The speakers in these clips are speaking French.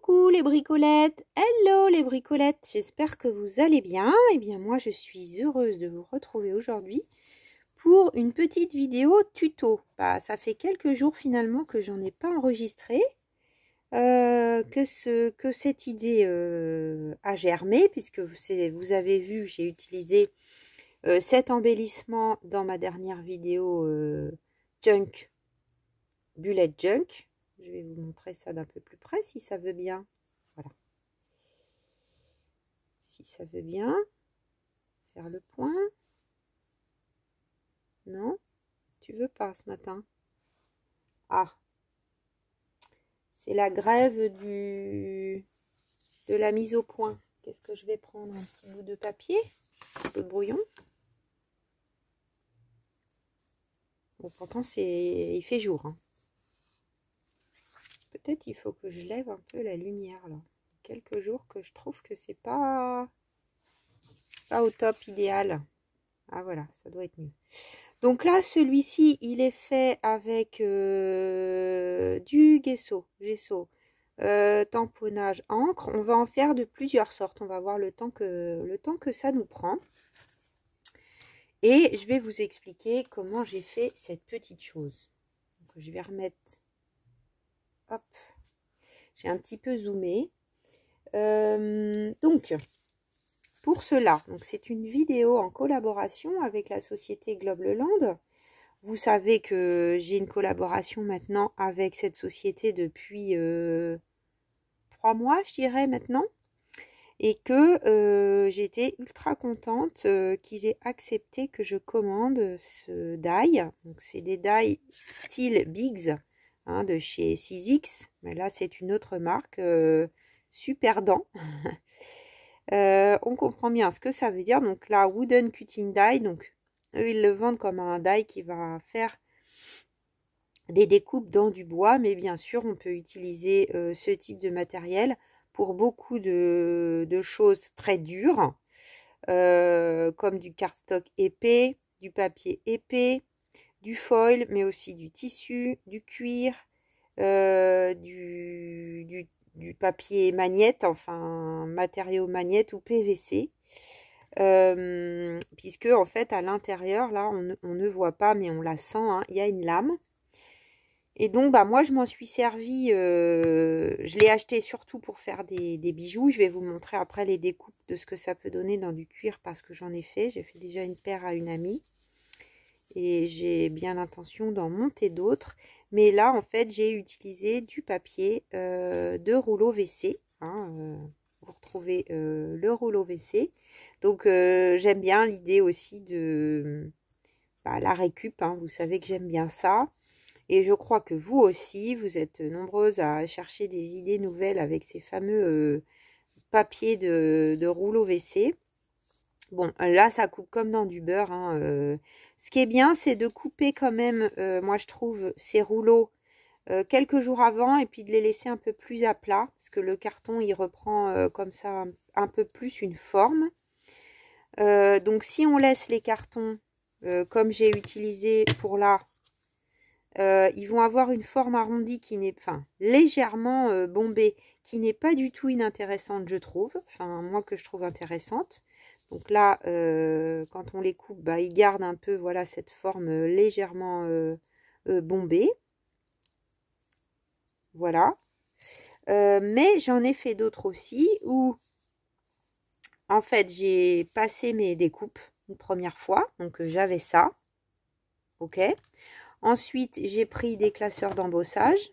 Coucou les bricolettes, hello les bricolettes, j'espère que vous allez bien. Eh bien moi je suis heureuse de vous retrouver aujourd'hui pour une petite vidéo tuto. Ça fait quelques jours finalement que j'en ai pas enregistré, que cette idée a germé, puisque vous avez vu, j'ai utilisé cet embellissement dans ma dernière vidéo junk, bullet junk. Je vais vous montrer ça d'un peu plus près si ça veut bien. Voilà. Si ça veut bien. Faire le point. Non, tu veux pas ce matin. Ah. C'est la grève de la mise au point. Qu'est-ce que je vais prendre? Un petit bout de papier, un peu de brouillon. Bon, pourtant, il fait jour. Hein. Peut-être il faut que je lève un peu la lumière là. Quelques jours que je trouve que c'est pas au top idéal. Ah voilà, ça doit être mieux. Donc là, celui-ci, il est fait avec du gesso, tamponnage, encre. On va en faire de plusieurs sortes. On va voir le temps que ça nous prend. Et je vais vous expliquer comment j'ai fait cette petite chose. Donc, je vais remettre... Hop. J'ai un petit peu zoomé. Donc, pour cela, c'est une vidéo en collaboration avec la société Globleland. Vous savez que j'ai une collaboration maintenant avec cette société depuis 3 mois, je dirais maintenant. Et que j'étais ultra contente qu'ils aient accepté que je commande ce die. Donc c'est des die style Biggs hein, de chez Sizzix. Mais là c'est une autre marque, Super Dent. On comprend bien ce que ça veut dire. Donc là, Wooden Cutting Die. Donc eux, ils le vendent comme un die qui va faire des découpes dans du bois. Mais bien sûr, on peut utiliser ce type de matériel pour beaucoup de choses très dures, comme du cardstock épais, du papier épais, du foil, mais aussi du tissu, du cuir, du papier magnète, enfin matériau magnète ou PVC. Puisque en fait à l'intérieur là on ne voit pas mais on la sent, hein, il y a une lame. Et donc, moi, je m'en suis servi, je l'ai acheté surtout pour faire des bijoux. Je vais vous montrer après les découpes de ce que ça peut donner dans du cuir parce que j'en ai fait. J'ai fait déjà une paire à une amie. Et j'ai bien l'intention d'en monter d'autres. Mais là, en fait, j'ai utilisé du papier de rouleau WC. Hein, vous retrouvez le rouleau WC. Donc, j'aime bien l'idée aussi de la récup. Hein, vous savez que j'aime bien ça. Et je crois que vous aussi, vous êtes nombreuses à chercher des idées nouvelles avec ces fameux papiers de rouleau WC. Bon, là, ça coupe comme dans du beurre. Hein, ce qui est bien, c'est de couper quand même, moi je trouve, ces rouleaux quelques jours avant et puis de les laisser un peu plus à plat. Parce que le carton, il reprend comme ça un peu plus une forme. Donc si on laisse les cartons comme j'ai utilisé pour là, ils vont avoir une forme arrondie qui n'est, légèrement bombée, qui n'est pas du tout inintéressante, je trouve. Enfin, moi que je trouve intéressante. Donc là, quand on les coupe, ils gardent un peu, voilà, cette forme légèrement bombée. Voilà. Mais j'en ai fait d'autres aussi où, en fait, j'ai passé mes découpes une première fois. Donc, j'avais ça. Ok. Ensuite, j'ai pris des classeurs d'embossage.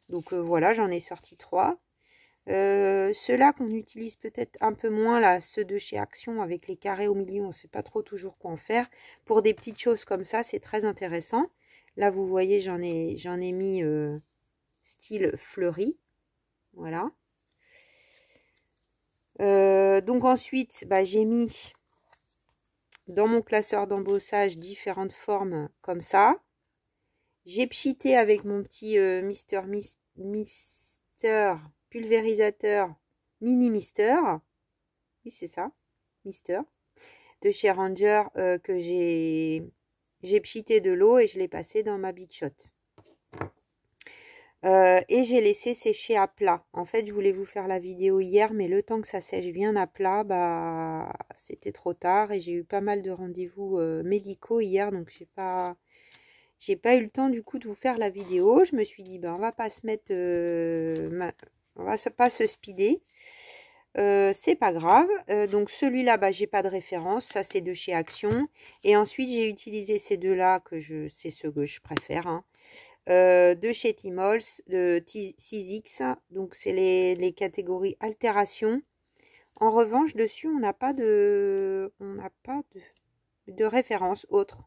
Donc voilà, j'en ai sorti 3. Ceux-là qu'on utilise peut-être un peu moins, là, ceux de chez Action avec les carrés au milieu, on ne sait pas trop toujours quoi en faire. Pour des petites choses comme ça, c'est très intéressant. Là, vous voyez, j'en ai mis style fleuri. Voilà. Donc ensuite, j'ai mis dans mon classeur d'embossage différentes formes comme ça. J'ai pchité avec mon petit Mister pulvérisateur mini Mister. Oui, c'est ça, Mister. De chez Ranger que j'ai pchité de l'eau et je l'ai passé dans ma Big Shot. Et j'ai laissé sécher à plat. En fait, je voulais vous faire la vidéo hier, mais le temps que ça sèche bien à plat, bah c'était trop tard et j'ai eu pas mal de rendez-vous médicaux hier, donc j'ai pas eu le temps du coup de vous faire la vidéo. Je me suis dit, bah on va pas se mettre, on va pas se speeder. C'est pas grave. Donc celui-là, bah j'ai pas de référence, ça c'est de chez Action. Et ensuite j'ai utilisé ces deux-là c'est ceux que je préfère. Hein. De chez Timols, de 6X, donc c'est les catégories altération. En revanche, dessus, on n'a pas de référence autre.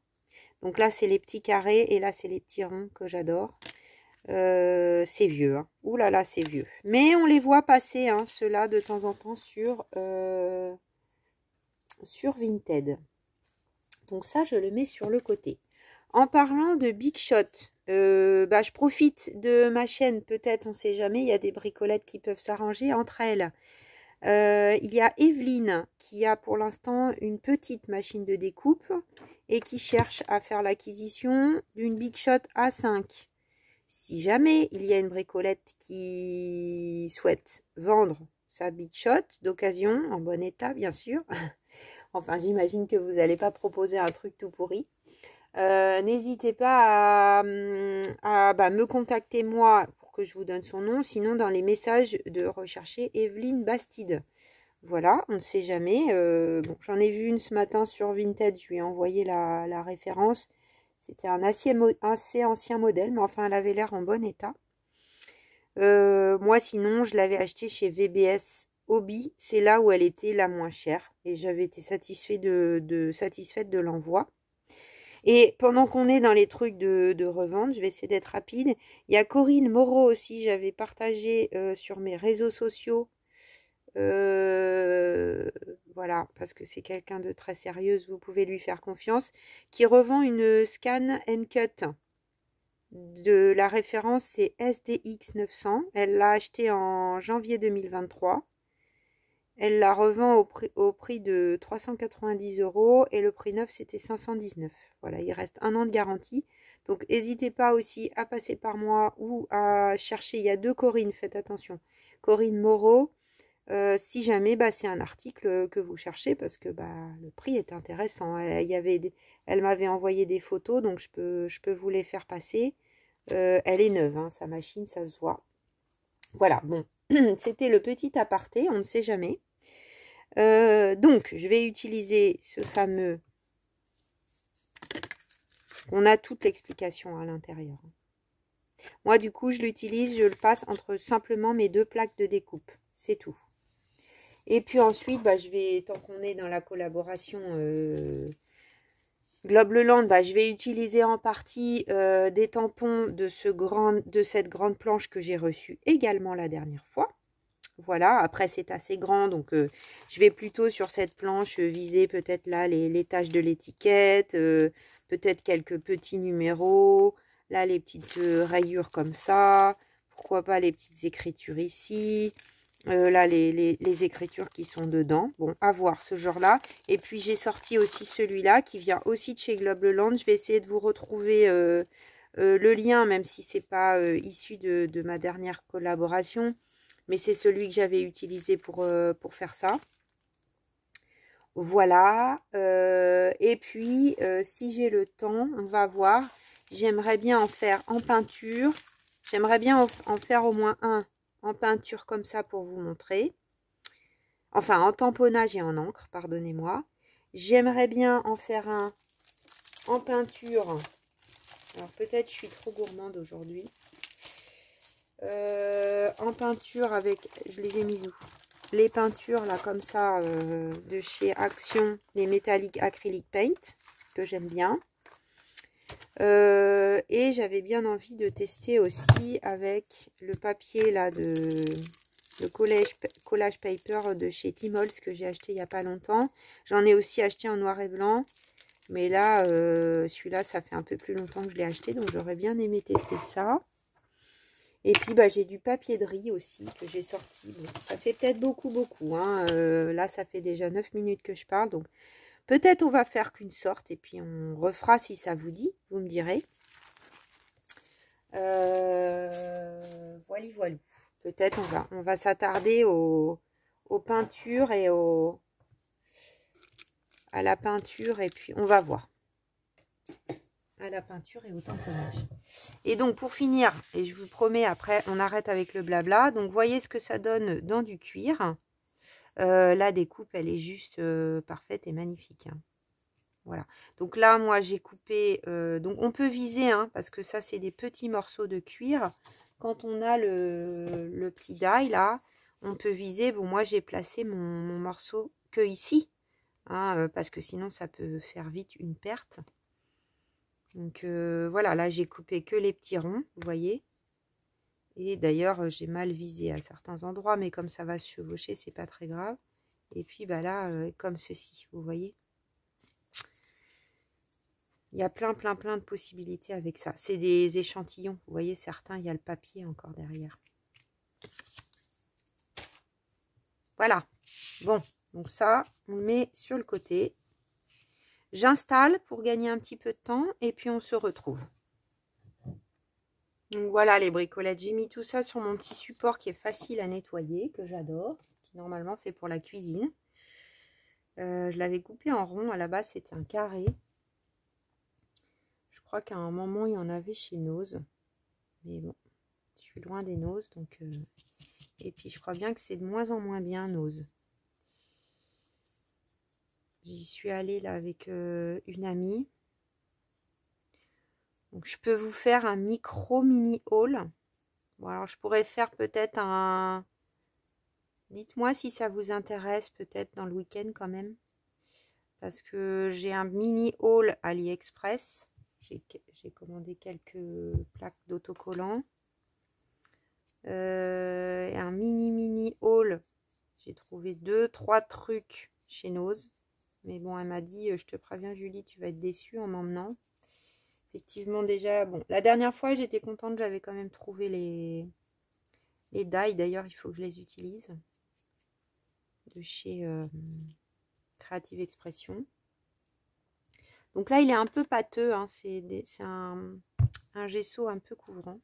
Donc là, c'est les petits carrés et là, c'est les petits ronds que j'adore. C'est vieux. Hein. Ouh là là, c'est vieux. Mais on les voit passer, hein, ceux-là, de temps en temps sur Vinted. Donc ça, je le mets sur le côté. En parlant de Big Shot, bah, je profite de ma chaîne, peut-être, on ne sait jamais, il y a des bricolettes qui peuvent s'arranger entre elles. Il y a Evelyne qui a pour l'instant une petite machine de découpe et qui cherche à faire l'acquisition d'une Big Shot A5. Si jamais il y a une bricolette qui souhaite vendre sa Big Shot d'occasion, en bon état bien sûr, enfin j'imagine que vous n'allez pas proposer un truc tout pourri, n'hésitez pas à me contacter moi pour que je vous donne son nom. Sinon, dans les messages, de rechercher Evelyne Bastide. Voilà, on ne sait jamais. Bon, j'en ai vu une ce matin sur Vinted. Je lui ai envoyé la référence. C'était un assez ancien modèle, mais enfin, elle avait l'air en bon état. Moi, sinon, je l'avais acheté chez VBS Hobby. C'est là où elle était la moins chère. Et j'avais été satisfaite de l'envoi. Et pendant qu'on est dans les trucs de revente, je vais essayer d'être rapide. Il y a Corinne Moreau aussi, j'avais partagé sur mes réseaux sociaux. Voilà, parce que c'est quelqu'un de très sérieuse, vous pouvez lui faire confiance. Qui revend une Scan Cut. De la référence, c'est SDX 900. Elle l'a acheté en janvier 2023. Elle la revend au prix de 390 € et le prix neuf c'était 519. Voilà, il reste 1 an de garantie. Donc n'hésitez pas aussi à passer par moi ou à chercher. Il y a deux Corinne, faites attention. Corinne Moreau, si jamais c'est un article que vous cherchez parce que le prix est intéressant. Elle m'avait envoyé des photos, donc je peux vous les faire passer. Elle est neuve, hein, sa machine, ça se voit. Voilà, bon, c'était le petit aparté, on ne sait jamais. Donc, je vais utiliser ce fameux... On a toute l'explication à l'intérieur. Moi, du coup, je l'utilise, je le passe entre simplement mes deux plaques de découpe. C'est tout. Et puis ensuite, je vais, tant qu'on est dans la collaboration Globeland, je vais utiliser en partie des tampons de cette grande planche que j'ai reçue également la dernière fois. Voilà, après c'est assez grand, donc je vais plutôt sur cette planche viser peut-être là les taches de l'étiquette, peut-être quelques petits numéros, là les petites rayures comme ça, pourquoi pas les petites écritures ici, là les écritures qui sont dedans, bon à voir ce genre-là. Et puis j'ai sorti aussi celui-là qui vient aussi de chez Globeland, je vais essayer de vous retrouver le lien, même si c'est pas issu de ma dernière collaboration. Mais c'est celui que j'avais utilisé pour faire ça. Voilà. Et puis, si j'ai le temps, on va voir. J'aimerais bien en faire en peinture. J'aimerais bien en faire au moins un en peinture comme ça pour vous montrer. Enfin, en tamponnage et en encre, pardonnez-moi. J'aimerais bien en faire un en peinture. Alors, peut-être je suis trop gourmande aujourd'hui. En peinture avec, je les ai mis où? Les peintures là comme ça de chez Action, les métalliques acrylic paint que j'aime bien. Et j'avais bien envie de tester aussi avec le papier là le collage paper de chez Timols que j'ai acheté il n'y a pas longtemps. J'en ai aussi acheté en noir et blanc. Mais là, celui-là, ça fait un peu plus longtemps que je l'ai acheté. Donc j'aurais bien aimé tester ça. Et puis, j'ai du papier de riz aussi que j'ai sorti. Bon, ça fait peut-être beaucoup. Hein. Là, ça fait déjà 9 minutes que je parle. Donc, peut-être on va faire qu'une sorte. Et puis, on refera si ça vous dit. Vous me direz. voilà. Peut-être on va s'attarder aux peintures et à la peinture, et puis on va voir. À la peinture et au tamponnage. Et donc pour finir, et je vous promets après on arrête avec le blabla, donc voyez ce que ça donne dans du cuir. La découpe elle est juste parfaite et magnifique, hein. Voilà, donc là moi j'ai coupé, donc on peut viser, hein, parce que ça c'est des petits morceaux de cuir. Quand on a le petit die là, on peut viser. Bon, moi j'ai placé mon morceau que ici, hein, parce que sinon ça peut faire vite une perte. Donc voilà, là j'ai coupé que les petits ronds, vous voyez. Et d'ailleurs j'ai mal visé à certains endroits, mais comme ça va se chevaucher, c'est pas très grave. Et puis bah là, comme ceci, vous voyez. Il y a plein de possibilités avec ça. C'est des échantillons, vous voyez, certains, il y a le papier encore derrière. Voilà. Bon, donc ça, on le met sur le côté. J'installe pour gagner un petit peu de temps et puis on se retrouve. Donc voilà les bricolettes, j'ai mis tout ça sur mon petit support qui est facile à nettoyer, que j'adore, qui normalement fait pour la cuisine. Je l'avais coupé en rond, à la base c'était un carré. Je crois qu'à un moment il y en avait chez Nose, mais bon, je suis loin des Nose, donc... Et puis je crois bien que c'est de moins en moins bien Nose. J'y suis allée là avec une amie. Donc je peux vous faire un micro mini haul. Bon alors je pourrais faire peut-être un... Dites-moi si ça vous intéresse, peut-être dans le week-end quand même. Parce que j'ai un mini haul AliExpress. J'ai commandé quelques plaques d'autocollants. Et un mini haul. J'ai trouvé 2-3 trucs chez Nose. Mais bon, elle m'a dit, je te préviens Julie, tu vas être déçue en m'emmenant. Effectivement, déjà, bon, la dernière fois, j'étais contente, j'avais quand même trouvé les die. D'ailleurs, il faut que je les utilise. De chez Creative Expression. Donc là, il est un peu pâteux, hein, c'est un gesso un peu couvrant.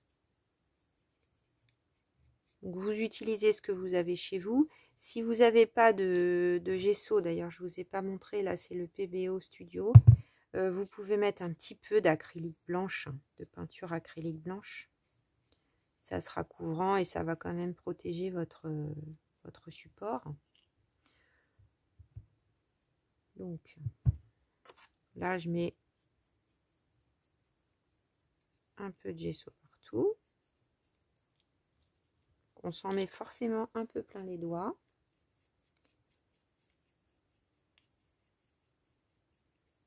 Donc vous utilisez ce que vous avez chez vous. Si vous n'avez pas de gesso, d'ailleurs je ne vous ai pas montré, là c'est le PBO Studio, vous pouvez mettre un petit peu d'acrylique blanche, de peinture acrylique blanche. Ça sera couvrant et ça va quand même protéger votre support. Donc là je mets un peu de gesso partout. On s'en met forcément un peu plein les doigts.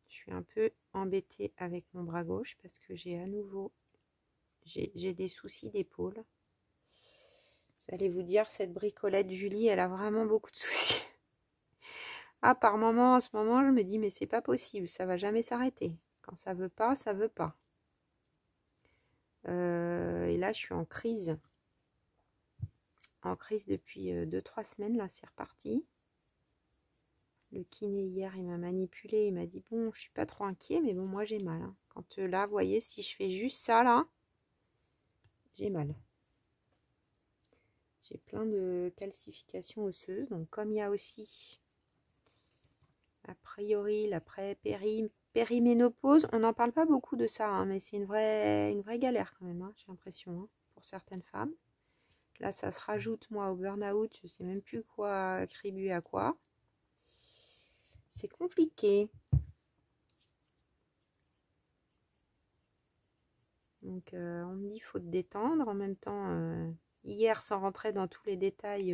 Je suis un peu embêtée avec mon bras gauche parce que j'ai à nouveau j'ai des soucis d'épaule. Vous allez vous dire, cette bricolette Julie, elle a vraiment beaucoup de soucis. Ah, par moment, en ce moment, je me dis, mais c'est pas possible, ça va jamais s'arrêter. Quand ça veut pas, ça veut pas. Et là, je suis en crise. En crise depuis 2-3 semaines, là, c'est reparti. Le kiné hier, il m'a manipulé, il m'a dit, bon, je suis pas trop inquiet, mais bon, moi j'ai mal, hein. Quand là, vous voyez, si je fais juste ça, là, j'ai mal. J'ai plein de calcifications osseuses. Donc comme il y a aussi, a priori, la périménopause, on n'en parle pas beaucoup de ça, hein, mais c'est une vraie galère quand même, hein, j'ai l'impression, hein, pour certaines femmes. Là, ça se rajoute, moi, au burn-out, je ne sais même plus quoi attribuer à quoi. C'est compliqué. Donc, on me dit, il faut te détendre. En même temps, hier, sans rentrer dans tous les détails,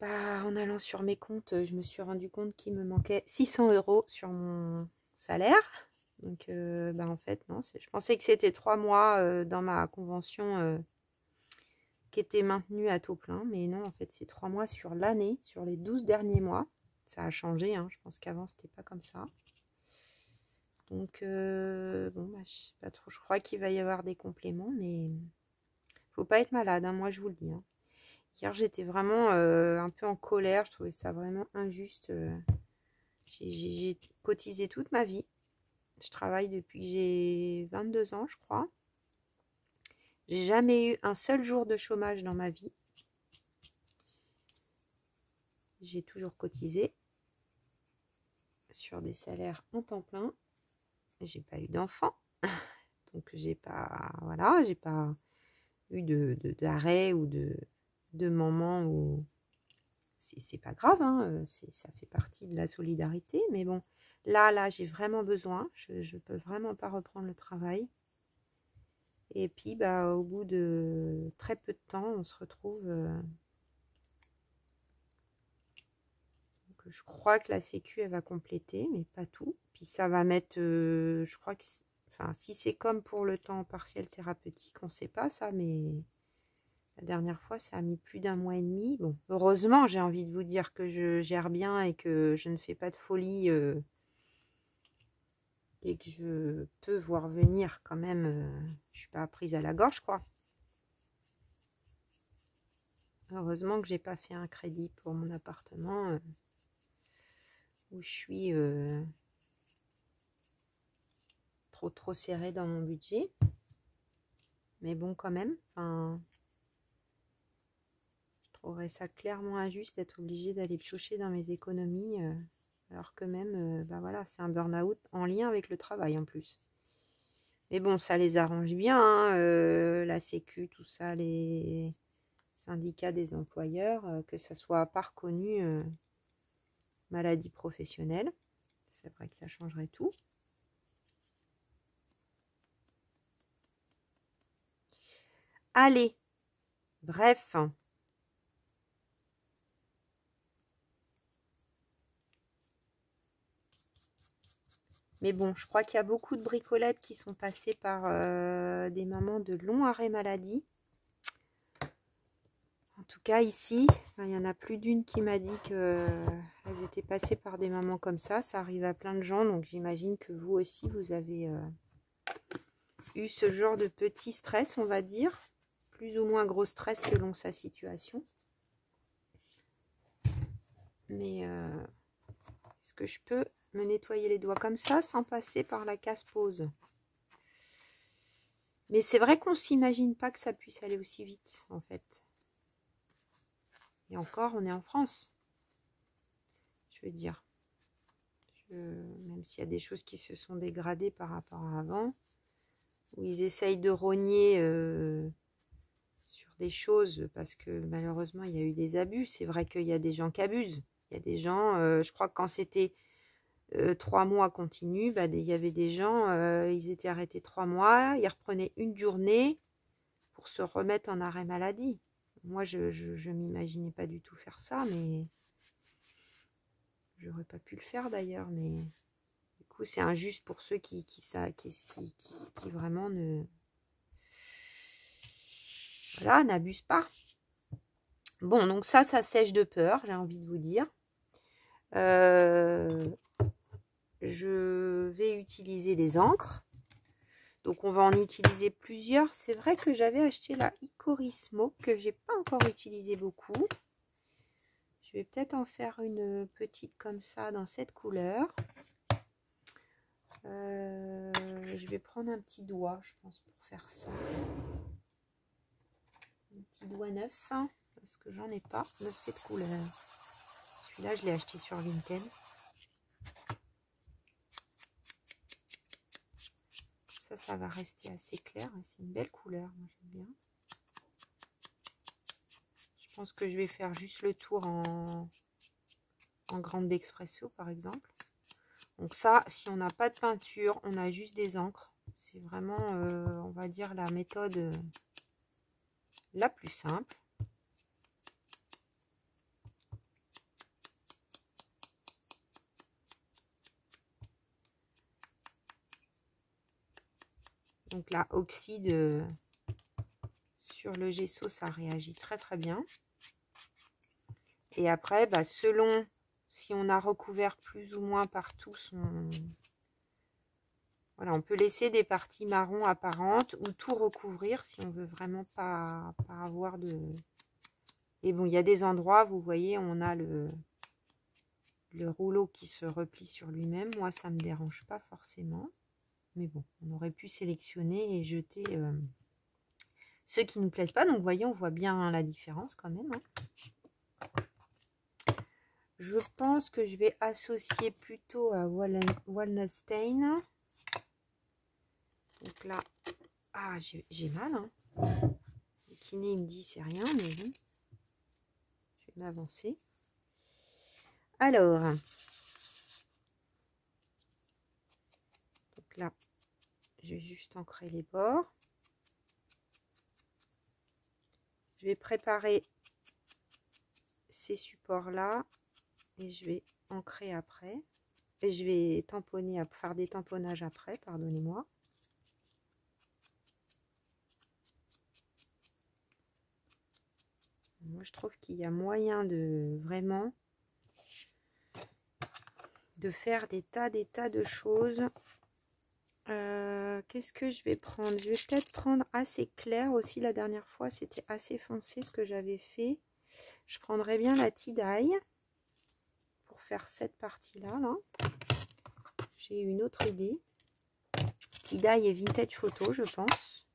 en allant sur mes comptes, je me suis rendu compte qu'il me manquait 600 € sur mon salaire. Donc, en fait, non. Je pensais que c'était 3 mois dans ma convention qui était maintenue à taux plein. Mais non, en fait, c'est 3 mois sur l'année, sur les 12 derniers mois. Ça a changé, hein. Je pense qu'avant, c'était pas comme ça. Donc, bon, je sais pas trop. Je crois qu'il va y avoir des compléments, mais faut pas être malade, hein, moi, je vous le dis, hein. Hier, j'étais vraiment un peu en colère. Je trouvais ça vraiment injuste. J'ai cotisé toute ma vie. Je travaille depuis que j'ai 22 ans, je crois. J'ai jamais eu un seul jour de chômage dans ma vie. J'ai toujours cotisé sur des salaires en temps plein. J'ai pas eu d'enfant. Donc j'ai pas, voilà, j'ai pas eu d'arrêt ou de moment où c'est pas grave, hein, ça fait partie de la solidarité. Mais bon, là, j'ai vraiment besoin. Je peux vraiment pas reprendre le travail. Et puis, bah, au bout de très peu de temps, on se retrouve. Je crois que la Sécu, elle va compléter, mais pas tout. Puis ça va mettre, je crois que, enfin, si c'est comme pour le temps partiel thérapeutique, on ne sait pas ça, mais la dernière fois, ça a mis plus d'1 mois et demi. Bon, heureusement, j'ai envie de vous dire que je gère bien et que je ne fais pas de folie et que je peux voir venir quand même. Je suis pas prise à la gorge, quoi. Heureusement que j'ai pas fait un crédit pour mon appartement où je suis trop serré dans mon budget. Mais bon, quand même, enfin, je trouverais ça clairement injuste d'être obligée d'aller piocher dans mes économies, alors que même, bah voilà, c'est un burn-out en lien avec le travail en plus. Mais bon, ça les arrange bien, hein, la Sécu, tout ça, les syndicats des employeurs, que ça soit pas reconnu maladie professionnelle. C'est vrai que ça changerait tout. Allez, bref. Mais bon, je crois qu'il y a beaucoup de bricolettes qui sont passées par des mamans de long arrêt maladie. En tout cas, ici, il y en a plus d'une qui m'a dit qu'elles étaient passées par des mamans comme ça. Ça arrive à plein de gens, donc j'imagine que vous aussi, vous avez eu ce genre de petit stress, on va dire. Plus ou moins gros stress selon sa situation. Mais est-ce que je peux me nettoyer les doigts comme ça sans passer par la casse-pose? Mais c'est vrai qu'on ne s'imagine pas que ça puisse aller aussi vite, en fait. Et encore, on est en France. Je veux dire. Même s'il y a des choses qui se sont dégradées par rapport à avant, où ils essayent de rogner sur des choses, parce que malheureusement, il y a eu des abus. C'est vrai qu'il y a des gens qui abusent. Il y a des gens, je crois que quand c'était 3 mois continus, bah, il y avait des gens, ils étaient arrêtés 3 mois, ils reprenaient une journée pour se remettre en arrêt maladie. Moi, je m'imaginais pas du tout faire ça, mais j'aurais pas pu le faire d'ailleurs. Mais du coup, c'est injuste pour ceux qui vraiment ne, voilà, n'abusent pas. Bon, donc ça sèche de peur, j'ai envie de vous dire. Je vais utiliser des encres. Donc on va en utiliser plusieurs. C'est vrai que j'avais acheté la Hickory Smoke que j'ai pas encore utilisé beaucoup. Je vais peut-être en faire une petite comme ça dans cette couleur. Je vais prendre un petit doigt, je pense, pour faire ça. Un petit doigt neuf, hein, parce que j'en ai pas de cette couleur. Celui-là, je l'ai acheté sur Vinted. Ça va rester assez clair. C'est une belle couleur, moi j'aime bien. Je pense que je vais faire juste le tour en grande d'expresso, par exemple. Donc ça, si on n'a pas de peinture, on a juste des encres. C'est vraiment, on va dire, la méthode la plus simple. Donc là, oxyde sur le gesso, ça réagit très très bien. Et après, bah, selon si on a recouvert plus ou moins partout son... Voilà, on peut laisser des parties marron apparentes ou tout recouvrir si on veut vraiment pas avoir de... Et bon, il y a des endroits, vous voyez, on a le rouleau qui se replie sur lui-même. Moi, ça ne me dérange pas forcément. Mais bon, on aurait pu sélectionner et jeter ceux qui ne nous plaisent pas. Donc, vous voyez, on voit bien la différence quand même. Hein. Je pense que je vais associer plutôt à Walnut Stain. Donc là, ah, j'ai mal. Hein. Le kiné, il me dit c'est rien, mais bon. Je vais m'avancer. Alors, donc là, je vais juste ancrer les bords. Je vais préparer ces supports-là et je vais ancrer après. Et je vais tamponner, faire des tamponnages après, pardonnez-moi. Moi, je trouve qu'il y a moyen de vraiment de faire des tas de choses. Qu'est-ce que je vais prendre? Je vais peut-être prendre assez clair aussi. La dernière fois, c'était assez foncé ce que j'avais fait. Je prendrais bien la Tie-Dye pour faire cette partie-là. Là. J'ai une autre idée. Tie-Dye et Vintage Photo, je pense.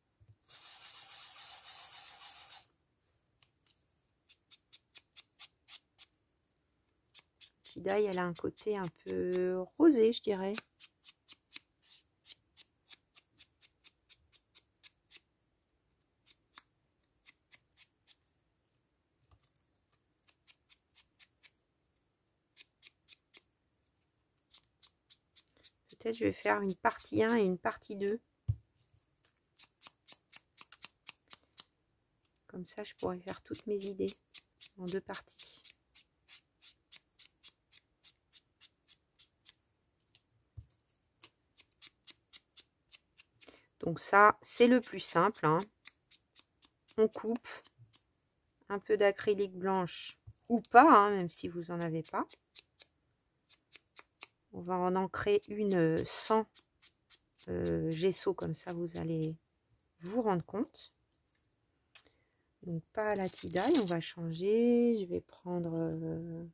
Tie-Dye, elle a un côté un peu rosé, je dirais. Peut-être je vais faire une partie 1 et une partie 2. Comme ça, je pourrais faire toutes mes idées en 2 parties. Donc ça, c'est le plus simple. Hein. On coupe un peu d'acrylique blanche ou pas, hein, même si vous n'en avez pas. On va en ancrer une sans gesso, comme ça vous allez vous rendre compte. Donc pas à la Tie-Dye, on va changer. Je vais prendre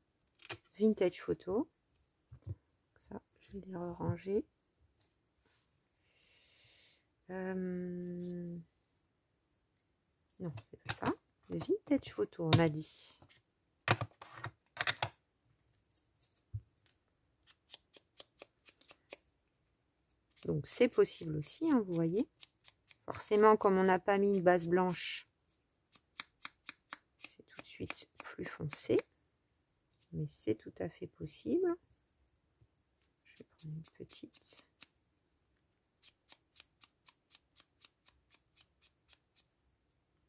Vintage Photo. Ça, je vais les ranger. Non, c'est pas ça. Le Vintage Photo, on a dit. Donc c'est possible aussi, hein, vous voyez. Forcément, comme on n'a pas mis une base blanche, c'est tout de suite plus foncé. Mais c'est tout à fait possible. Je vais prendre une petite.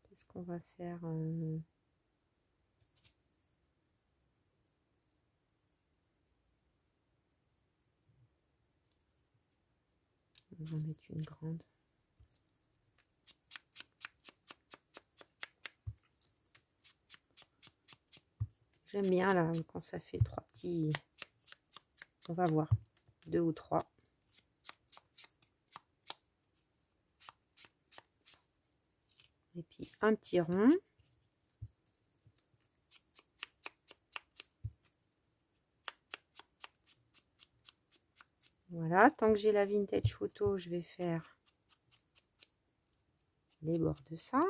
Qu'est-ce qu'on va faire On va en mettre une grande. J'aime bien là quand ça fait 3 petits. On va voir 2 ou 3. Et puis un petit rond. Voilà, tant que j'ai la Vintage Photo, je vais faire les bords de ça.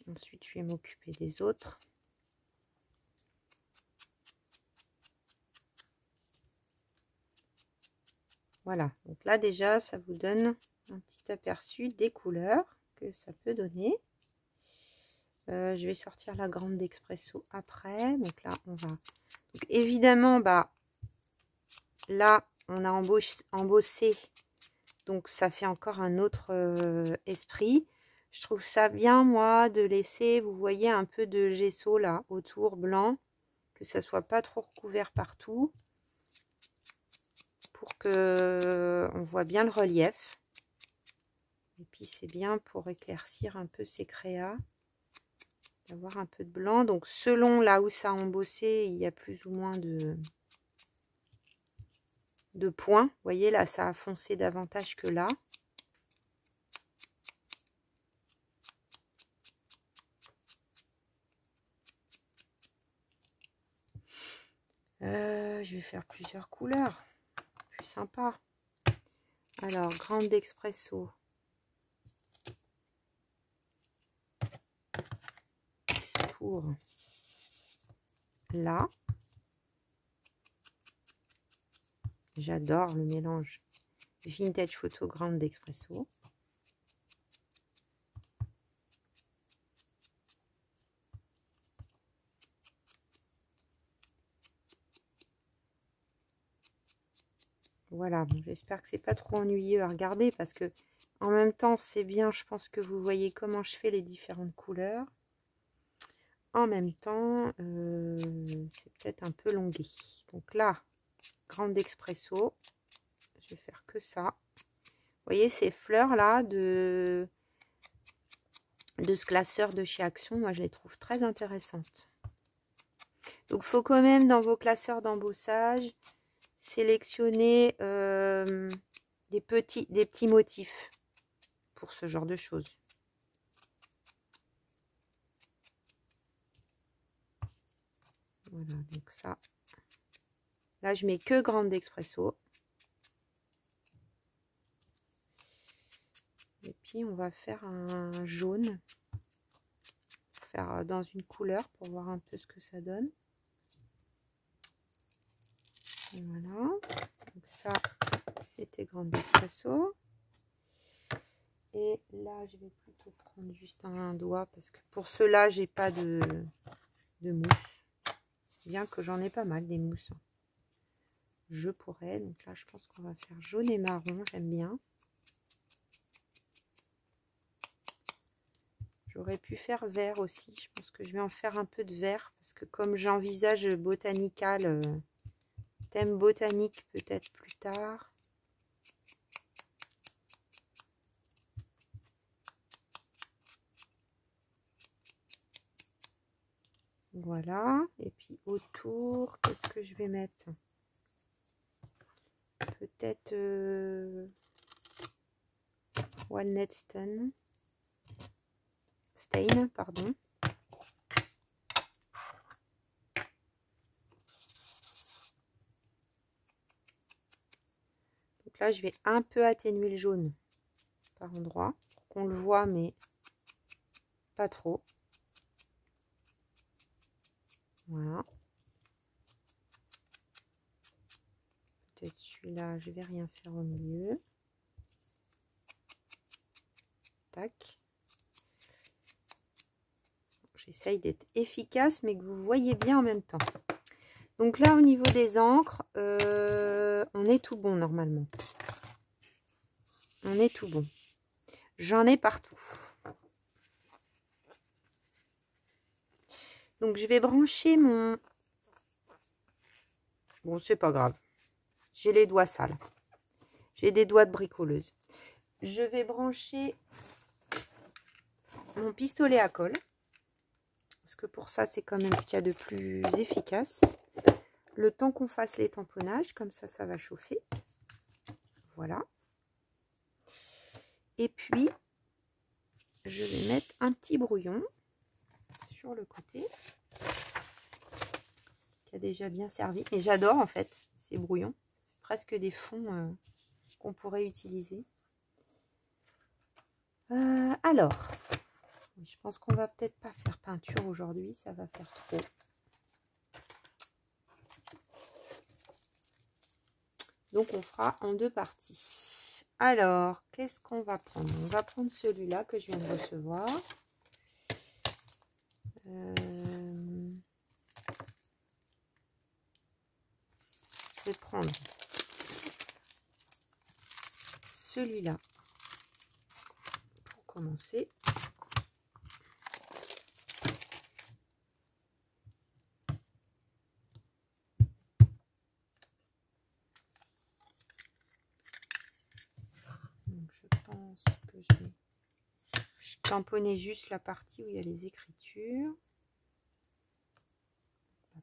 Ensuite, je vais m'occuper des autres. Voilà, donc là déjà, ça vous donne un petit aperçu des couleurs que ça peut donner. Je vais sortir la grande d'Expresso après. Donc là, on va... Donc, évidemment, bah, là, on a embossé. Donc, ça fait encore un autre esprit. Je trouve ça bien, moi, de laisser, vous voyez, un peu de gesso là, autour blanc. Que ça soit pas trop recouvert partout. Pour que on voit bien le relief. Et puis, c'est bien pour éclaircir un peu ces créas. D'avoir un peu de blanc. Donc, selon là où ça a embossé, il y a plus ou moins de points. Vous voyez, là, ça a foncé davantage que là. Je vais faire plusieurs couleurs. Plus sympa. Alors, grande d'expresso. Pour là. J'adore le mélange vintage photo grande d'expresso. Voilà, bon, j'espère que c'est pas trop ennuyeux à regarder parce que en même temps c'est bien, je pense que vous voyez comment je fais les différentes couleurs. En même temps, c'est peut-être un peu longué. Donc là, grande d'expresso, je vais faire que ça. Vous voyez ces fleurs là de ce classeur de chez Action, moi je les trouve très intéressantes. Donc il faut quand même dans vos classeurs d'embossage sélectionner des petits motifs pour ce genre de choses. Voilà, donc ça. Là, je mets que grande d'expresso. Et puis, on va faire un jaune. Faire dans une couleur pour voir un peu ce que ça donne. Voilà. Donc ça, c'était grande d'expresso. Et là, je vais plutôt prendre juste un doigt parce que pour cela, j'ai pas de mousse. Bien que j'en ai pas mal des mousses. Je pourrais. Donc là, je pense qu'on va faire jaune et marron. J'aime bien. J'aurais pu faire vert aussi. Je pense que je vais en faire un peu de vert parce que comme j'envisage botanical, thème botanique peut-être plus tard. Voilà. Et puis autour, qu'est-ce que je vais mettre? Peut-être Walnut Stain, pardon. Donc là, je vais un peu atténuer le jaune par endroit pour qu'on le voit, mais pas trop. Voilà. Peut-être celui-là, je vais rien faire au milieu. Tac. J'essaye d'être efficace, mais que vous voyez bien en même temps. Donc là, au niveau des encres, on est tout bon normalement. On est tout bon. J'en ai partout. Donc je vais brancher mon... Bon, c'est pas grave. J'ai les doigts sales. J'ai des doigts de bricoleuse. Je vais brancher mon pistolet à colle. Parce que pour ça, c'est quand même ce qu'il y a de plus efficace. Le temps qu'on fasse les tamponnages, comme ça, ça va chauffer. Voilà. Et puis, je vais mettre un petit brouillon sur le côté. Qui a déjà bien servi. Et j'adore en fait ces brouillons. Presque des fonds qu'on pourrait utiliser. Alors, je pense qu'on va peut-être pas faire peinture aujourd'hui. Ça va faire trop. Donc, on fera en deux parties. Alors, qu'est-ce qu'on va prendre? On va prendre celui-là que je viens de recevoir. Je vais prendre celui-là pour commencer. Donc, je pense que je vais tamponner juste la partie où il y a les écritures.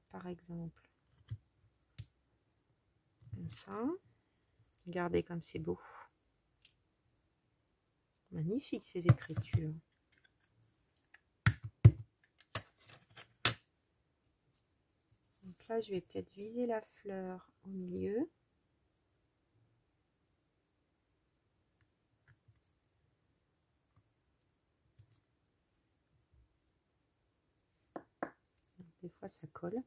Par exemple, comme ça. Regardez comme c'est beau. Magnifique ces écritures. Donc là, je vais peut-être viser la fleur au milieu. Des fois, ça colle.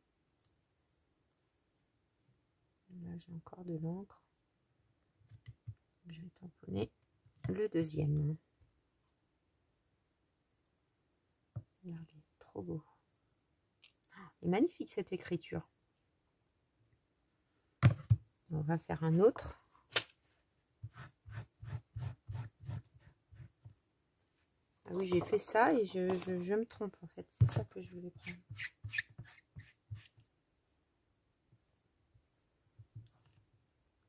Là, j'ai encore de l'encre. Je vais tamponner le deuxième. Regardez, trop beau. Et magnifique cette écriture. On va faire un autre. Ah oui, j'ai fait ça et je me trompe en fait. C'est ça que je voulais prendre.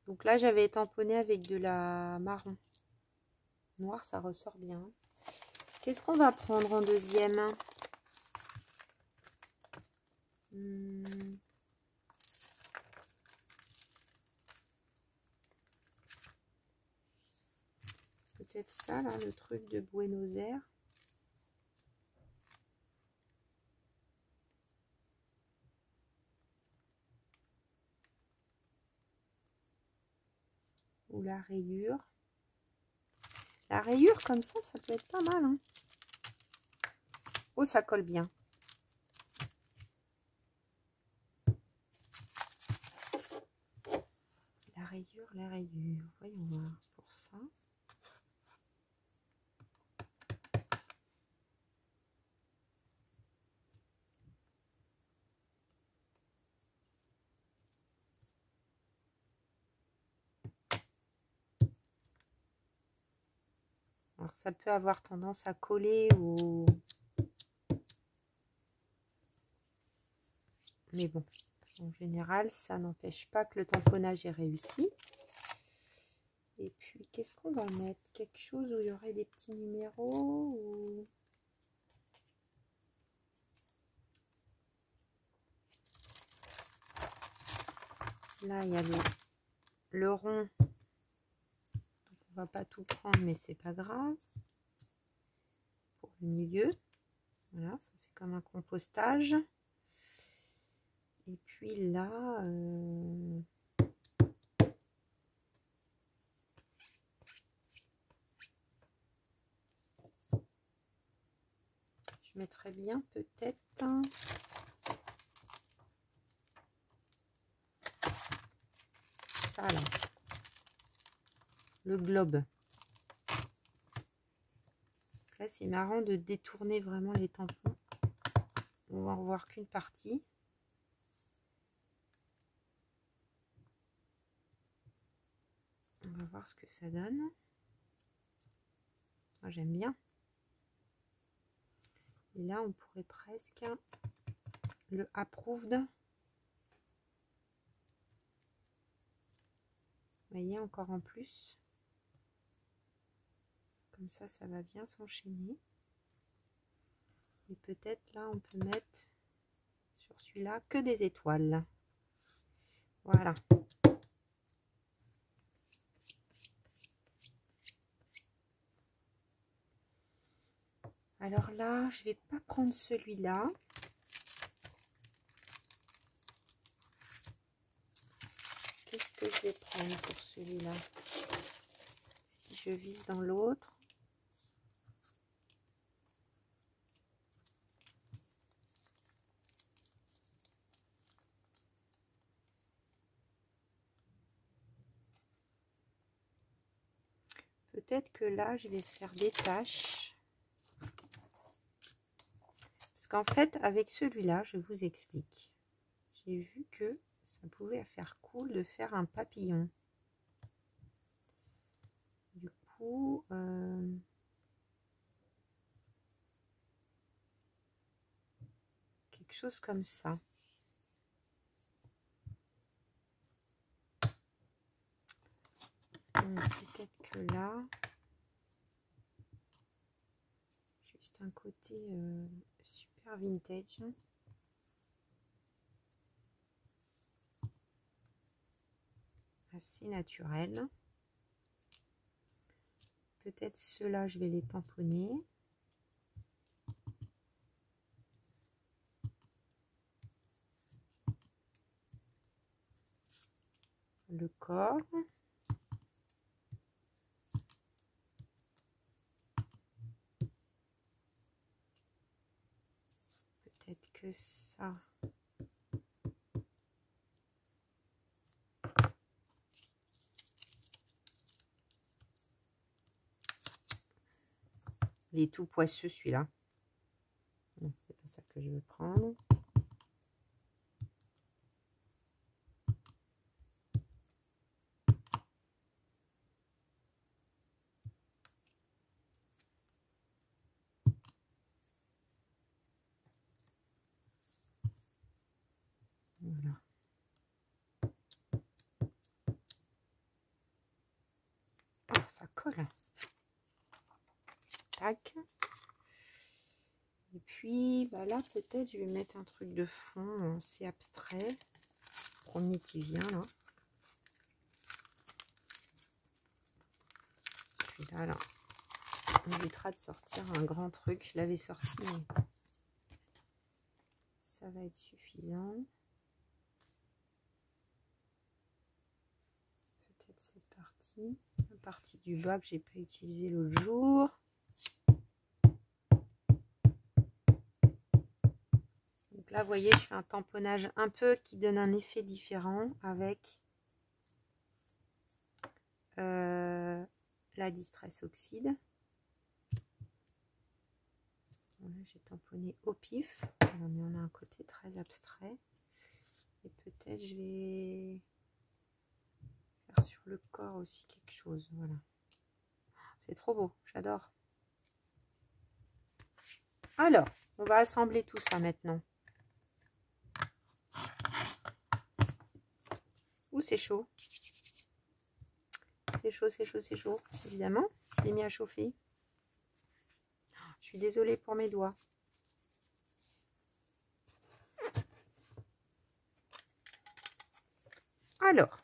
Donc là, j'avais tamponné avec de la marron. Noir, ça ressort bien. Qu'est-ce qu'on va prendre en deuxième? Peut-être ça, là, le truc de Buenos Aires. Ou la rayure. La rayure, comme ça peut être pas mal. Hein. Oh, ça colle bien. La rayure. Voyons voir pour ça. Alors, ça peut avoir tendance à coller ou... Mais bon, en général, ça n'empêche pas que le tamponnage est réussi. Et puis, qu'est-ce qu'on va mettre? Quelque chose où il y aurait des petits numéros ou... Là, il y a le rond. Donc, on va pas tout prendre, mais c'est pas grave. Pour le milieu. Voilà, ça fait comme un compostage. Et puis là... je mettrais bien peut-être... ça là. Le globe. Là, c'est marrant de détourner vraiment les tampons. On va en voir qu'une partie. On va voir ce que ça donne. Moi, j'aime bien. Et là, on pourrait presque le approved. Vous voyez, encore en plus. Comme ça va bien s'enchaîner. Et peut-être là, on peut mettre sur celui-là que des étoiles. Voilà. Alors là, je vais pas prendre celui-là. Qu'est-ce que je vais prendre pour celui-là? Si je vise dans l'autre. Peut-être que là, je vais faire des taches. Parce qu'en fait, avec celui-là, je vous explique. J'ai vu que ça pouvait faire cool de faire un papillon. Du coup, quelque chose comme ça. Peut-être que là, juste un côté super vintage. Assez naturel. Peut-être ceux-là, je vais les tamponner. le corps. Peut-être que ça. Il est tout poisseux celui-là. Non, c'est pas ça que je veux prendre. Voilà. Oh, ça colle. Tac. Et puis, bah là, peut-être, je vais mettre un truc de fond. C'est abstrait. Premier qui vient, là. Celui-là, là. On évitera de sortir un grand truc. Je l'avais sorti, mais ça va être suffisant. Peut-être cette partie. La partie du bas que j'ai pas utilisé l'autre jour. Donc là, vous voyez, je fais un tamponnage un peu qui donne un effet différent avec la Distress Oxide. Voilà, j'ai tamponné au pif. Voilà, mais on a un côté très abstrait. Et peut-être je vais faire sur le corps aussi quelque chose. Voilà. C'est trop beau, j'adore. Alors, on va assembler tout ça maintenant. Ouh, c'est chaud. C'est chaud, c'est chaud, c'est chaud. Évidemment, je l'ai mis à chauffer. Je suis désolée pour mes doigts. Alors.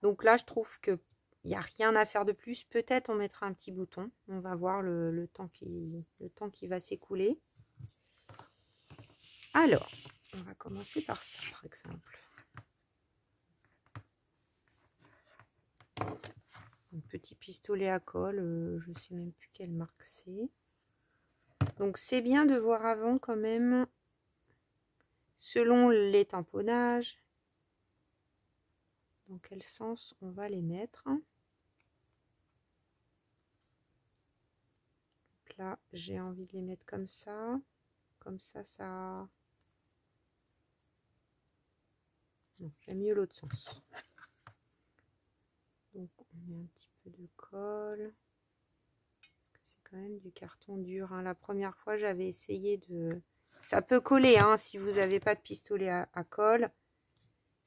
Donc là, je trouve que il n'y a rien à faire de plus. Peut-être on mettra un petit bouton. On va voir le temps qui va s'écouler. Alors, on va commencer par ça, par exemple. Un petit pistolet à colle. Je ne sais même plus quelle marque c'est. Donc, c'est bien de voir avant quand même, selon les tamponnages, dans quel sens on va les mettre. Là, j'ai envie de les mettre comme ça. Comme ça, ça... Non, j'aime mieux l'autre sens. Donc, on met un petit peu de colle. Parce que c'est quand même du carton dur. Hein. La première fois, j'avais essayé de... Ça peut coller, hein, si vous n'avez pas de pistolet à colle.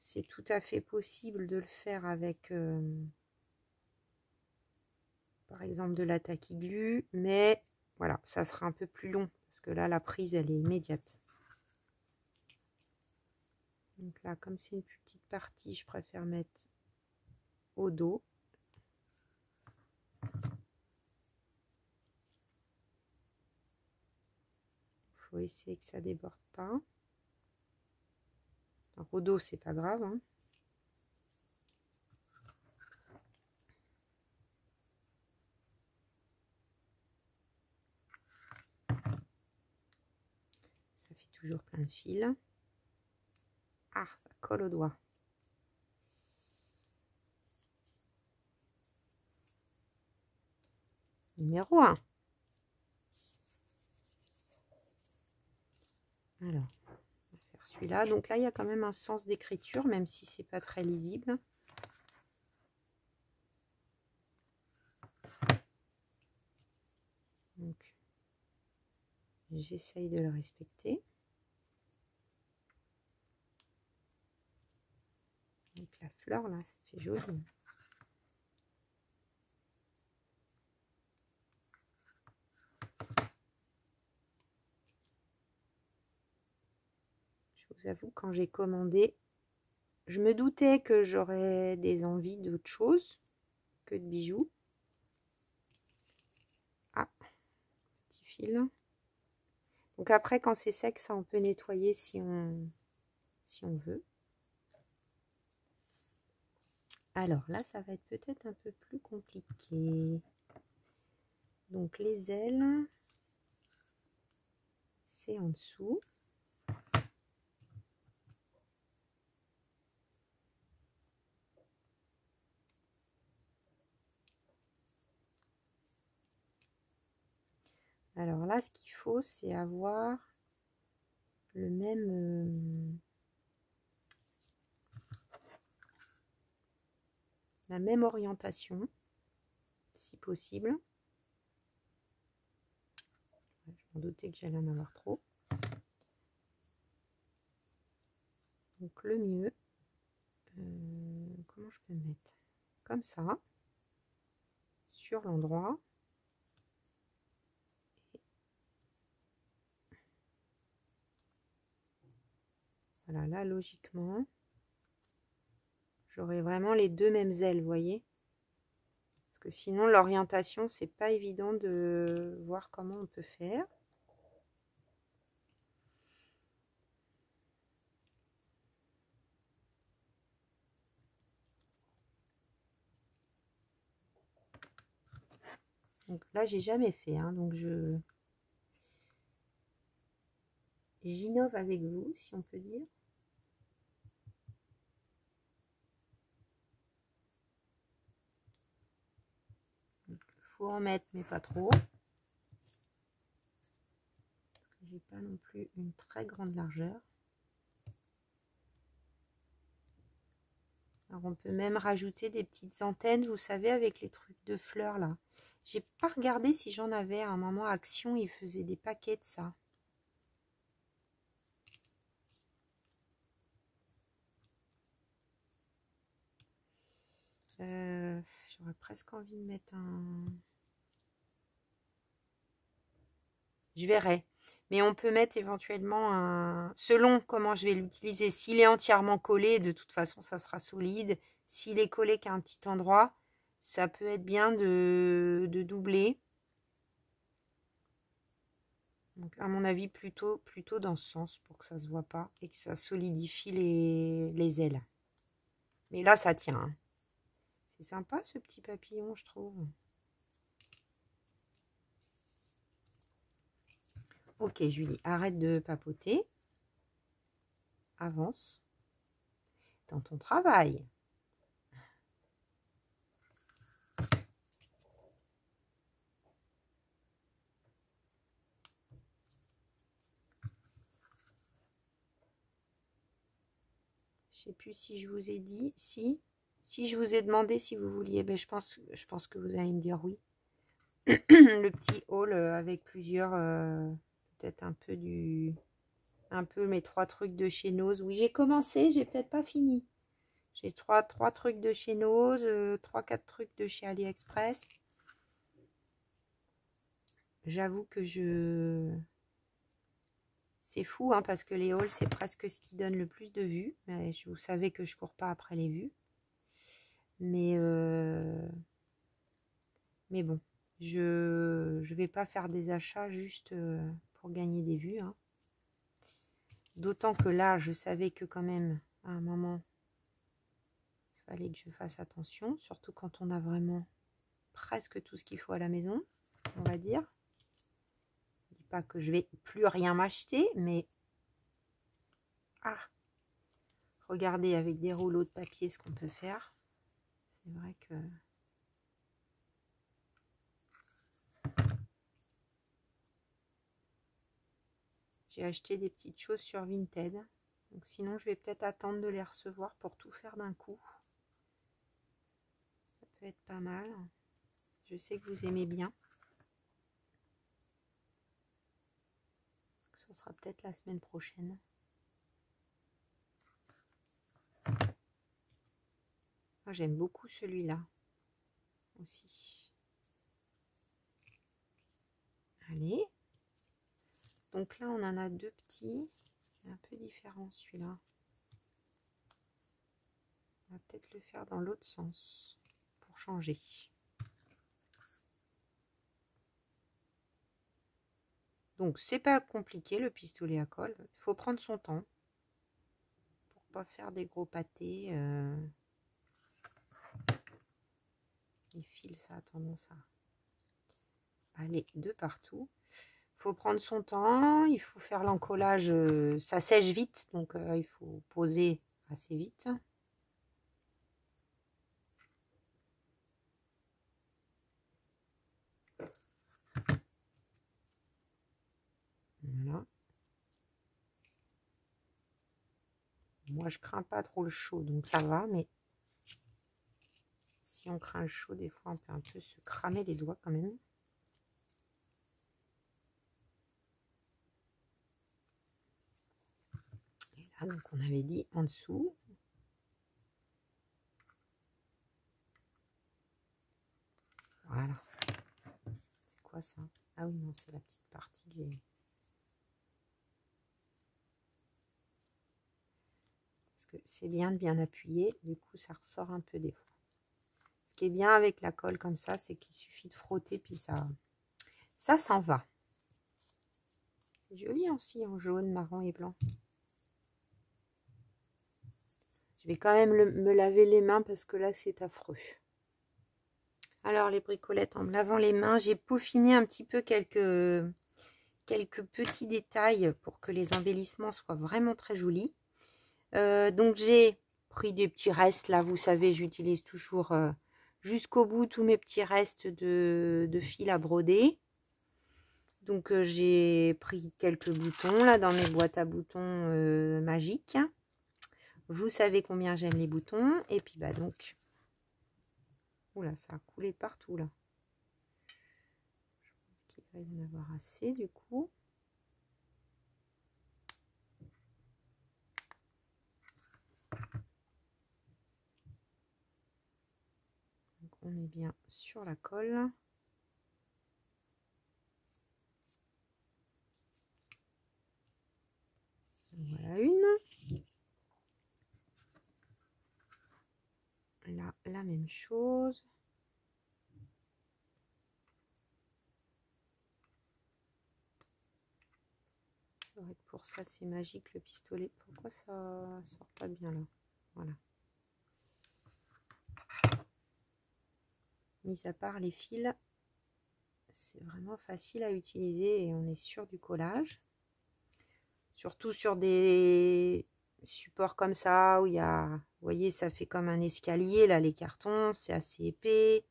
C'est tout à fait possible de le faire avec... par exemple, de la tacky glue. Mais... Voilà, ça sera un peu plus long parce que là, la prise, elle est immédiate. Donc là, comme c'est une petite partie, je préfère mettre au dos. Il faut essayer que ça déborde pas. Alors, au dos, c'est pas grave. Hein. Ça fait toujours plein de fils. Ah, ça colle au doigt. Numéro 1. Alors, on va faire celui-là. Donc là, il y a quand même un sens d'écriture, même si c'est pas très lisible. Donc, j'essaye de le respecter. Avec la fleur, là, ça fait joli. Je vous avoue, quand j'ai commandé, je me doutais que j'aurais des envies d'autre chose que de bijoux. Ah, petit fil. Donc après, quand c'est sec, ça, on peut nettoyer si on veut. Alors là, ça va être peut-être un peu plus compliqué. Donc les ailes, c'est en dessous. Alors là, ce qu'il faut, c'est avoir le même, la même orientation, si possible. Je m'en doutais que j'allais en avoir trop. Donc le mieux, comment je peux me mettre? Comme ça, sur l'endroit. Voilà, là, logiquement, j'aurai vraiment les deux mêmes ailes, vous voyez? Parce que sinon, l'orientation, c'est pas évident de voir comment on peut faire. Donc là, j'ai jamais fait, hein, donc j'innove avec vous, si on peut dire. Il faut en mettre, mais pas trop. J'ai pas non plus une très grande largeur. Alors on peut même rajouter des petites antennes, vous savez, avec les trucs de fleurs là. J'ai pas regardé si j'en avais à un moment. Action, ils faisaient des paquets de ça. J'aurais presque envie de mettre un... Je verrai. Mais on peut mettre éventuellement un... Selon comment je vais l'utiliser. S'il est entièrement collé, de toute façon, ça sera solide. S'il est collé qu'à un petit endroit, ça peut être bien de doubler. Donc, à mon avis, plutôt dans ce sens pour que ça ne se voit pas et que ça solidifie les ailes. Mais là, ça tient. Hein. C'est sympa ce petit papillon, je trouve. Ok, Julie, arrête de papoter. Avance dans ton travail. Je sais plus si je vous ai dit, si je vous ai demandé si vous vouliez, ben je pense que vous allez me dire oui. Le petit haul avec plusieurs, peut-être un peu mes 3 trucs de chez Nose. Oui, j'ai commencé, j'ai peut-être pas fini. J'ai 3 trucs de chez Nose, 3-4 trucs de chez AliExpress. J'avoue que c'est fou, hein, parce que les hauls, c'est presque ce qui donne le plus de vues. Mais vous savez que je cours pas après les vues. Mais bon, je vais pas faire des achats juste pour gagner des vues. Hein. D'autant que là, je savais que quand même, à un moment, il fallait que je fasse attention. Surtout quand on a vraiment presque tout ce qu'il faut à la maison, on va dire. Je dis pas que je vais plus rien m'acheter, mais... Ah, regardez avec des rouleaux de papier ce qu'on peut faire. C'est vrai que... J'ai acheté des petites choses sur Vinted. Donc sinon, je vais peut-être attendre de les recevoir pour tout faire d'un coup. Ça peut être pas mal. Je sais que vous aimez bien. Ça sera peut-être la semaine prochaine. Moi, j'aime beaucoup celui-là aussi. Allez. Donc là, on en a 2 petits. C'est un peu différent celui-là. On va peut-être le faire dans l'autre sens pour changer. Donc, c'est pas compliqué le pistolet à colle. Il faut prendre son temps pour pas faire des gros pâtés. Les fils, ça a tendance à aller de partout. Il faut prendre son temps. Il faut faire l'encollage. Ça sèche vite, donc il faut poser assez vite. Voilà. Moi, je crains pas trop le chaud, donc ça va, mais si on craint le chaud, des fois, on peut un peu se cramer les doigts quand même. Et là, donc, on avait dit en dessous. Voilà. C'est quoi ça? Ah oui, non, c'est la petite partie que j'ai... Parce que c'est bien de bien appuyer, du coup, ça ressort un peu des fois. Ce qui est bien avec la colle comme ça, c'est qu'il suffit de frotter, puis ça s'en va. C'est joli aussi, en jaune, marron et blanc. Je vais quand même me laver les mains parce que là, c'est affreux. Alors, les bricolettes, en me lavant les mains, j'ai peaufiné un petit peu quelques petits détails pour que les embellissements soient vraiment très jolis. Donc, j'ai pris des petits restes. Là, vous savez, j'utilise toujours jusqu'au bout tous mes petits restes de fil à broder. Donc, j'ai pris quelques boutons là dans mes boîtes à boutons magiques. Vous savez combien j'aime les boutons. Et puis, bah donc... Oula, ça a coulé de partout là. Je pense qu'il va y en avoir assez du coup. Donc, on est bien sur la colle. Voilà une. Là, la même chose. C'est vrai que pour ça, c'est magique le pistolet. Pourquoi ça sort pas bien là? Voilà. Mis à part les fils, c'est vraiment facile à utiliser et on est sûr du collage. Surtout sur des supports comme ça où il y a, vous voyez, ça fait comme un escalier là, les cartons, c'est assez épais.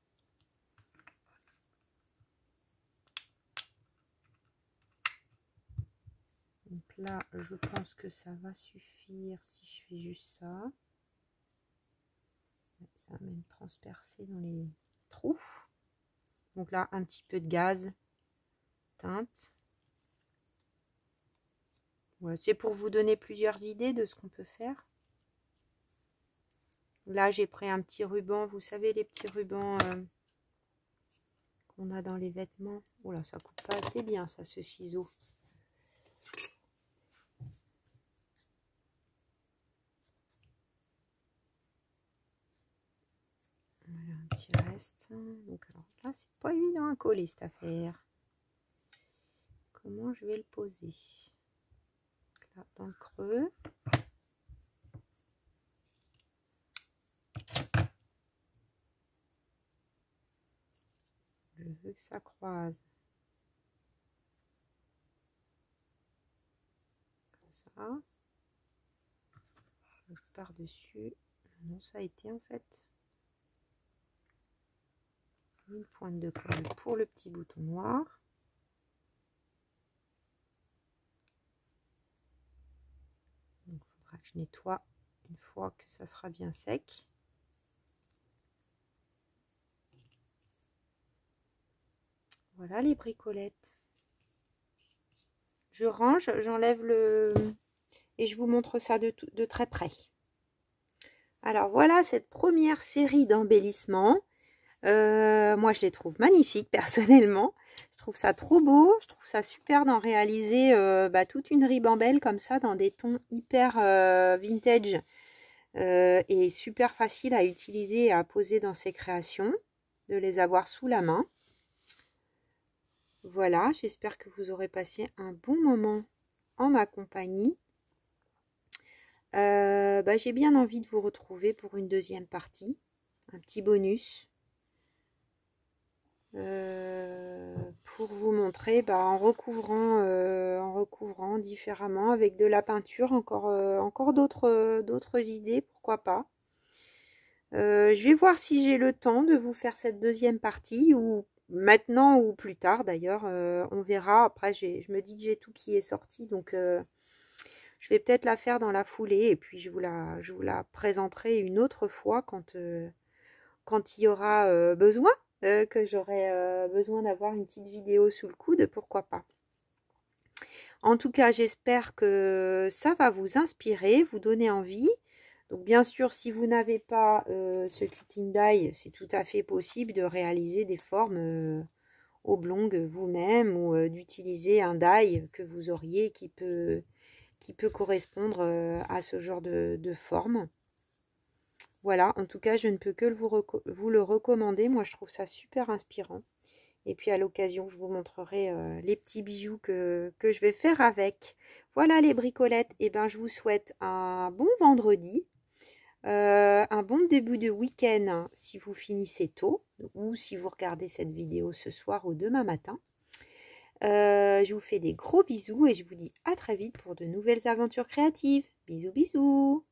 Donc là, je pense que ça va suffire si je fais juste ça. Ça va même transpercer dans les trous. Donc là, un petit peu de gaz, teinte. Voilà, c'est pour vous donner plusieurs idées de ce qu'on peut faire. Là, j'ai pris un petit ruban. Vous savez, les petits rubans qu'on a dans les vêtements. Oh là, ça coupe pas assez bien, ça, ce ciseau. Voilà, un petit reste. Donc, alors là, c'est pas évident à coller, cette affaire. Comment je vais le poser? Là, dans le creux. Je veux que ça croise. Comme ça. Par-dessus. Non, ça a été en fait. Une pointe de colle pour le petit bouton noir. Donc, il faudra que je nettoie une fois que ça sera bien sec. Voilà les bricolettes. Je range, j'enlève le... et je vous montre ça de très près. Alors voilà cette première série d'embellissements. Moi je les trouve magnifiques personnellement. Je trouve ça trop beau. Je trouve ça super d'en réaliser toute une ribambelle comme ça dans des tons hyper vintage et super facile à utiliser et à poser dans ses créations. De les avoir sous la main. Voilà, j'espère que vous aurez passé un bon moment en ma compagnie. J'ai bien envie de vous retrouver pour une deuxième partie, un petit bonus. Pour vous montrer en recouvrant différemment avec de la peinture, encore d'autres idées, pourquoi pas. Je vais voir si j'ai le temps de vous faire cette deuxième partie, ou maintenant ou plus tard d'ailleurs, on verra. Après, je me dis que j'ai tout qui est sorti, donc je vais peut-être la faire dans la foulée, et puis je vous la présenterai une autre fois quand il y aura besoin, que j'aurai besoin d'avoir une petite vidéo sous le coude, pourquoi pas. En tout cas, j'espère que ça va vous inspirer, vous donner envie. Donc bien sûr, si vous n'avez pas ce cutting die, c'est tout à fait possible de réaliser des formes oblongues vous-même, ou d'utiliser un die que vous auriez qui peut correspondre à ce genre de forme. Voilà, en tout cas, je ne peux que vous le recommander. Moi, je trouve ça super inspirant. Et puis, à l'occasion, je vous montrerai les petits bijoux que je vais faire avec. Voilà les bricolettes. Et ben, je vous souhaite un bon vendredi, un bon début de week-end si vous finissez tôt, ou si vous regardez cette vidéo ce soir ou demain matin. Je vous fais des gros bisous et je vous dis à très vite pour de nouvelles aventures créatives. Bisous, bisous!